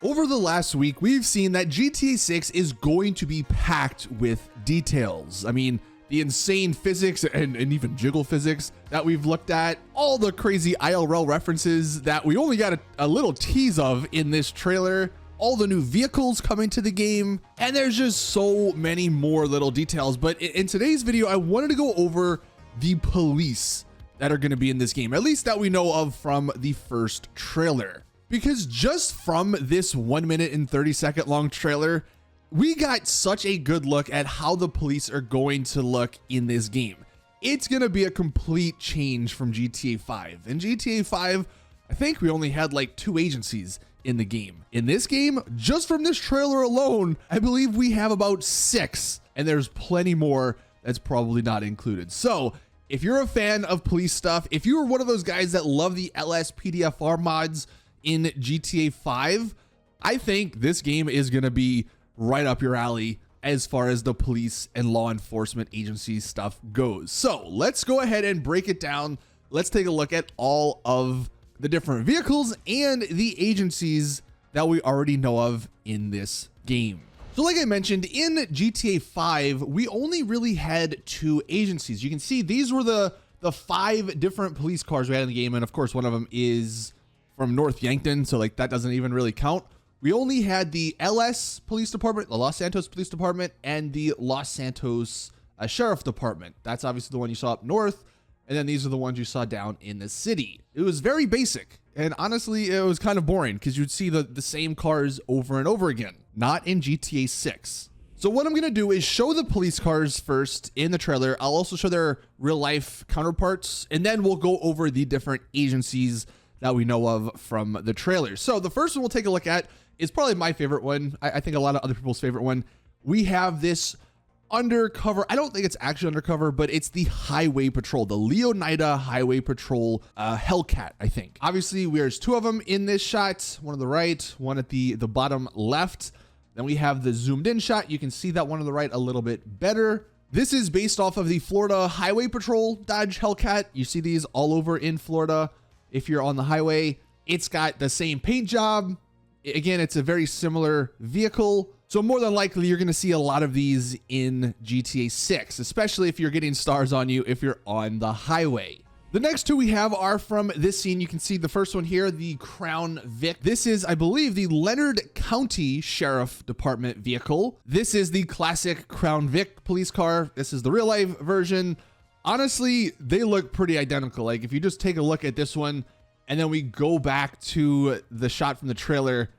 Over the last week, we've seen that GTA 6 is going to be packed with details. I mean, the insane physics and even jiggle physics that we've looked at, all the crazy IRL references that we only got a little tease of in this trailer, all the new vehicles coming to the game, and there's just so many more little details. But in today's video, I wanted to go over the police that are going to be in this game, at least that we know of from the first trailer. Because just from this 1 minute and 30-second long trailer, we got such a good look at how the police are going to look in this game. It's going to be a complete change from GTA 5. In GTA 5, I think we only had like 2 agencies in the game. In this game, just from this trailer alone, I believe we have about 6, and there's plenty more that's probably not included. So if you're a fan of police stuff, if you were one of those guys that love the LSPDFR mods in GTA 5, I think this game is going to be right up your alley as far as the police and law enforcement agency stuff goes. So let's go ahead and break it down. Let's take a look at all of the different vehicles and the agencies that we already know of in this game. So like I mentioned, in GTA 5, we only really had 2 agencies. You can see these were the 5 different police cars we had in the game, and of course one of them is from North Yankton, so like that doesn't even really count. We only had the LS Police Department, the Los Santos Police Department, and the Los Santos Sheriff Department. That's obviously the one you saw up north, and then these are the ones you saw down in the city. It was very basic, and honestly, it was kind of boring because you'd see the same cars over and over again, not in GTA 6. So what I'm gonna do is show the police cars first in the trailer. I'll also show their real life counterparts, and then we'll go over the different agencies that we know of from the trailer. So the first one we'll take a look at is probably my favorite one. I think a lot of other people's favorite one. We have this undercover, I don't think it's actually undercover, but it's the Highway Patrol, the Leonida Highway Patrol Hellcat, I think. Obviously, there's 2 of them in this shot, one on the right, one at the bottom left. Then we have the zoomed in shot. You can see that one on the right a little bit better. This is based off of the Florida Highway Patrol Dodge Hellcat. You see these all over in Florida. If you're on the highway, it's got the same paint job. Again, it's a very similar vehicle. So more than likely, you're going to see a lot of these in GTA 6, especially if you're getting stars on you if you're on the highway. The next 2 we have are from this scene. You can see the first one here, the Crown Vic. This is, I believe, the Leonard County Sheriff Department vehicle. This is the classic Crown Vic police car. This is the real life version. Honestly, they look pretty identical. Like if you just take a look at this one and then we go back to the shot from the trailer,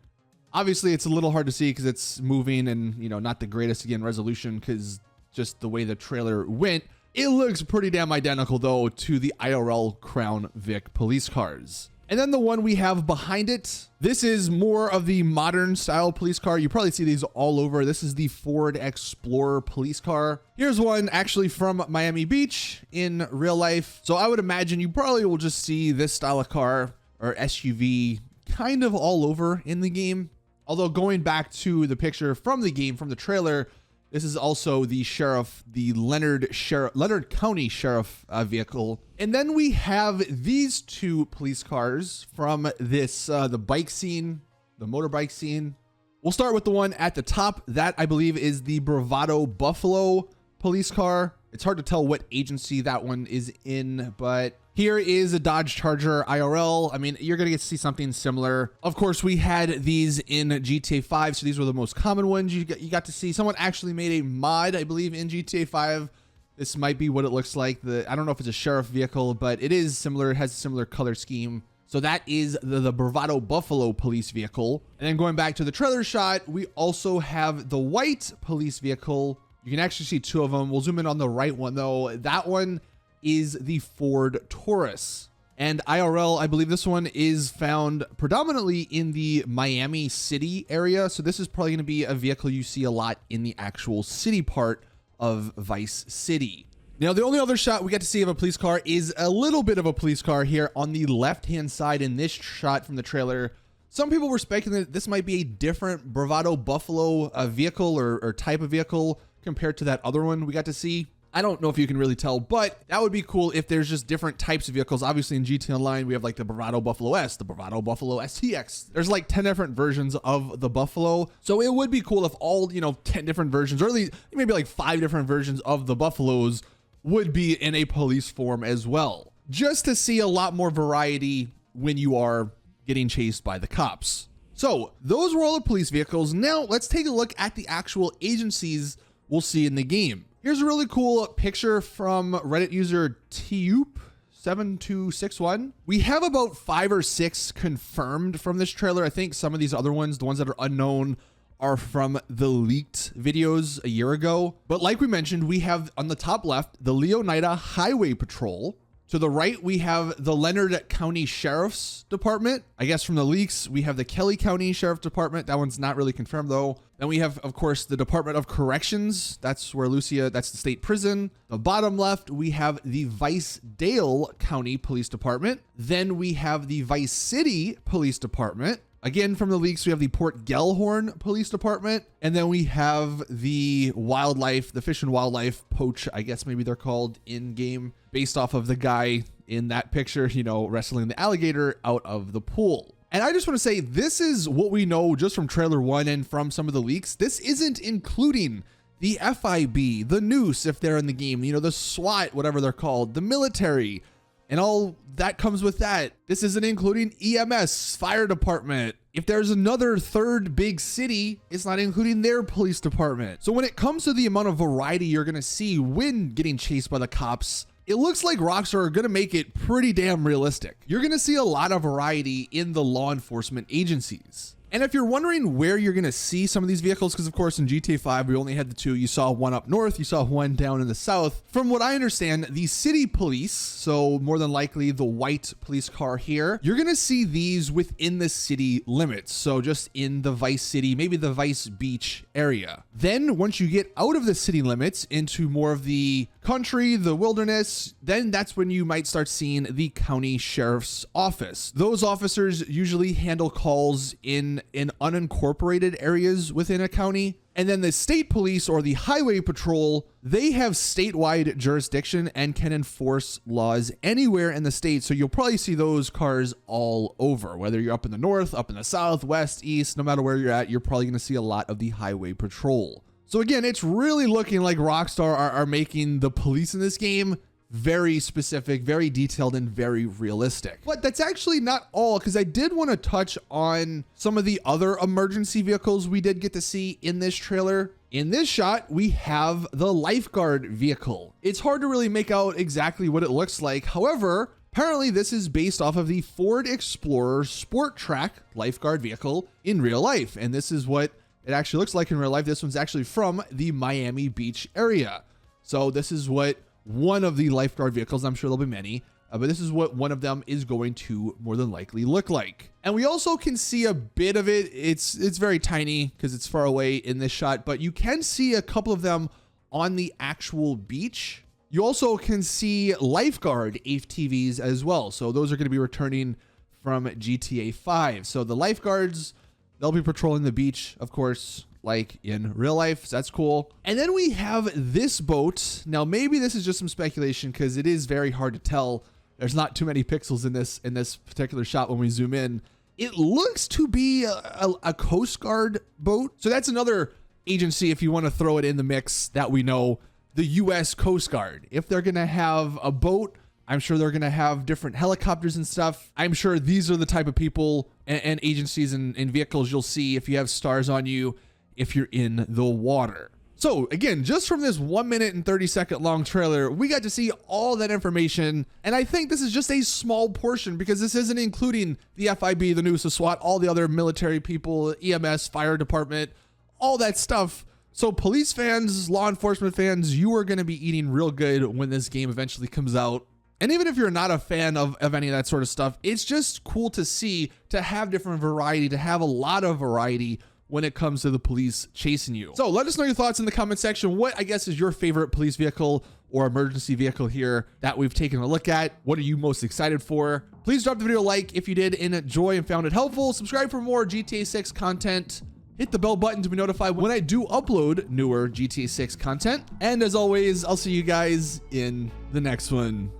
obviously it's a little hard to see because it's moving and, you know, not the greatest, again, resolution because just the way the trailer went. It looks pretty damn identical though to the IRL Crown Vic police cars. And then the one we have behind it, this is more of the modern style police car. You probably see these all over. This is the Ford Explorer police car. Here's one actually from Miami Beach in real life. So I would imagine you probably will just see this style of car or SUV kind of all over in the game. Although going back to the picture from the game, from the trailer, this is also the sheriff, the Leonard County Sheriff vehicle. And then we have these 2 police cars from this, the bike scene, the motorbike scene. We'll start with the one at the top. That I believe is the Bravado Buffalo police car. It's hard to tell what agency that one is in, but here is a Dodge Charger IRL. I mean, you're going to get to see something similar. Of course, we had these in GTA 5, so these were the most common ones you got to see. Someone actually made a mod, I believe, in GTA 5. This might be what it looks like. I don't know if it's a sheriff vehicle, but it is similar. It has a similar color scheme. So that is the Bravado Buffalo police vehicle. And then going back to the trailer shot, we also have the white police vehicle. You can actually see 2 of them. We'll zoom in on the right one though. That one is the Ford Taurus. And IRL, I believe this one is found predominantly in the Miami City area. So this is probably going to be a vehicle you see a lot in the actual city part of Vice City. Now, the only other shot we get to see of a police car is a little bit of a police car here on the left-hand side in this shot from the trailer. Some people were speculating that this might be a different Bravado Buffalo vehicle or type of vehicle compared to that other one we got to see. I don't know if you can really tell, but that would be cool if there's just different types of vehicles. Obviously in GT Online, we have like the Bravado Buffalo S, the Bravado Buffalo STX. There's like 10 different versions of the Buffalo. So it would be cool if all, 10 different versions, or at least maybe like 5 different versions of the Buffaloes would be in a police form as well. Just to see a lot more variety when you are getting chased by the cops. So those were all the police vehicles. Now let's take a look at the actual agencies we'll see in the game. Here's a really cool picture from Reddit user Tioop7261. We have about 5 or 6 confirmed from this trailer. I think some of these other ones, the ones that are unknown, are from the leaked videos a year ago. But like we mentioned, we have on the top left, the Leonida Highway Patrol. To the right, we have the Leonard County Sheriff's Department. I guess from the leaks, we have the Kelly County Sheriff Department. That one's not really confirmed though. Then we have, of course, the Department of Corrections. That's where Lucia, that's the state prison. The bottom left, we have the Vice-Dale County Police Department. Then we have the Vice City Police Department. Again, from the leaks, we have the Port Gellhorn Police Department. And then we have the wildlife, the Fish and Wildlife Poach, I guess maybe they're called in game, based off of the guy in that picture, wrestling the alligator out of the pool. And I just want to say, this is what we know just from trailer 1 and from some of the leaks. This isn't including the FIB, the Noose, if they're in the game, the SWAT, whatever they're called, the military, and all that comes with that. This isn't including EMS, fire department. If there's another third big city, it's not including their police department. So when it comes to the amount of variety you're going to see when getting chased by the cops, it looks like Rockstar are going to make it pretty damn realistic. You're going to see a lot of variety in the law enforcement agencies. And if you're wondering where you're going to see some of these vehicles, because of course in GTA 5 we only had the 2, you saw one up north, you saw one down in the south. From what I understand, the city police, so more than likely the white police car here, you're going to see these within the city limits. So just in the Vice City, maybe the Vice Beach area. Then once you get out of the city limits into more of the country, the wilderness, then that's when you might start seeing the county sheriff's office. Those officers usually handle calls in unincorporated areas within a county. And then the state police or the highway patrol, they have statewide jurisdiction and can enforce laws anywhere in the state. So you'll probably see those cars all over, whether you're up in the north, up in the south, west, east, no matter where you're at, you're probably going to see a lot of the highway patrol. So again, it's really looking like Rockstar are making the police in this game very specific, very detailed, and very realistic. But that's actually not all, because I did want to touch on some of the other emergency vehicles we did get to see in this trailer. In this shot, we have the lifeguard vehicle. It's hard to really make out exactly what it looks like. However, apparently this is based off of the Ford Explorer Sport Track lifeguard vehicle in real life. And this is what it actually looks like in real life. This one's actually from the Miami Beach area. So this is what one of the lifeguard vehicles, I'm sure there'll be many, but this is what one of them is going to more than likely look like. And we also can see a bit of it. It's very tiny because it's far away in this shot, but you can see a couple of them on the actual beach. You also can see lifeguard ATVs as well. So those are going to be returning from GTA 5. So the lifeguards, they'll be patrolling the beach, of course, like in real life. So that's cool. And then we have this boat. Now, maybe this is just some speculation because it is very hard to tell. There's not too many pixels in this particular shot when we zoom in. It looks to be a Coast Guard boat. So that's another agency, if you want to throw it in the mix, that we know, the U.S. Coast Guard. If they're going to have a boat, I'm sure they're going to have different helicopters and stuff. I'm sure these are the type of people and agencies and vehicles you'll see if you have stars on you, if you're in the water. So again, just from this 1 minute and 30-second long trailer, we got to see all that information. And I think this is just a small portion because this isn't including the FIB, the Noose, the SWAT, all the other military people, EMS, fire department, all that stuff. So police fans, law enforcement fans, you are going to be eating real good when this game eventually comes out. And even if you're not a fan of any of that sort of stuff, it's just cool to see, to have different variety, to have a lot of variety when it comes to the police chasing you. So let us know your thoughts in the comment section. What, I guess, is your favorite police vehicle or emergency vehicle here that we've taken a look at? What are you most excited for? Please drop the video a like if you did enjoy and found it helpful. Subscribe for more GTA 6 content. hit the bell button to be notified when I do upload newer GTA 6 content. And as always, I'll see you guys in the next one.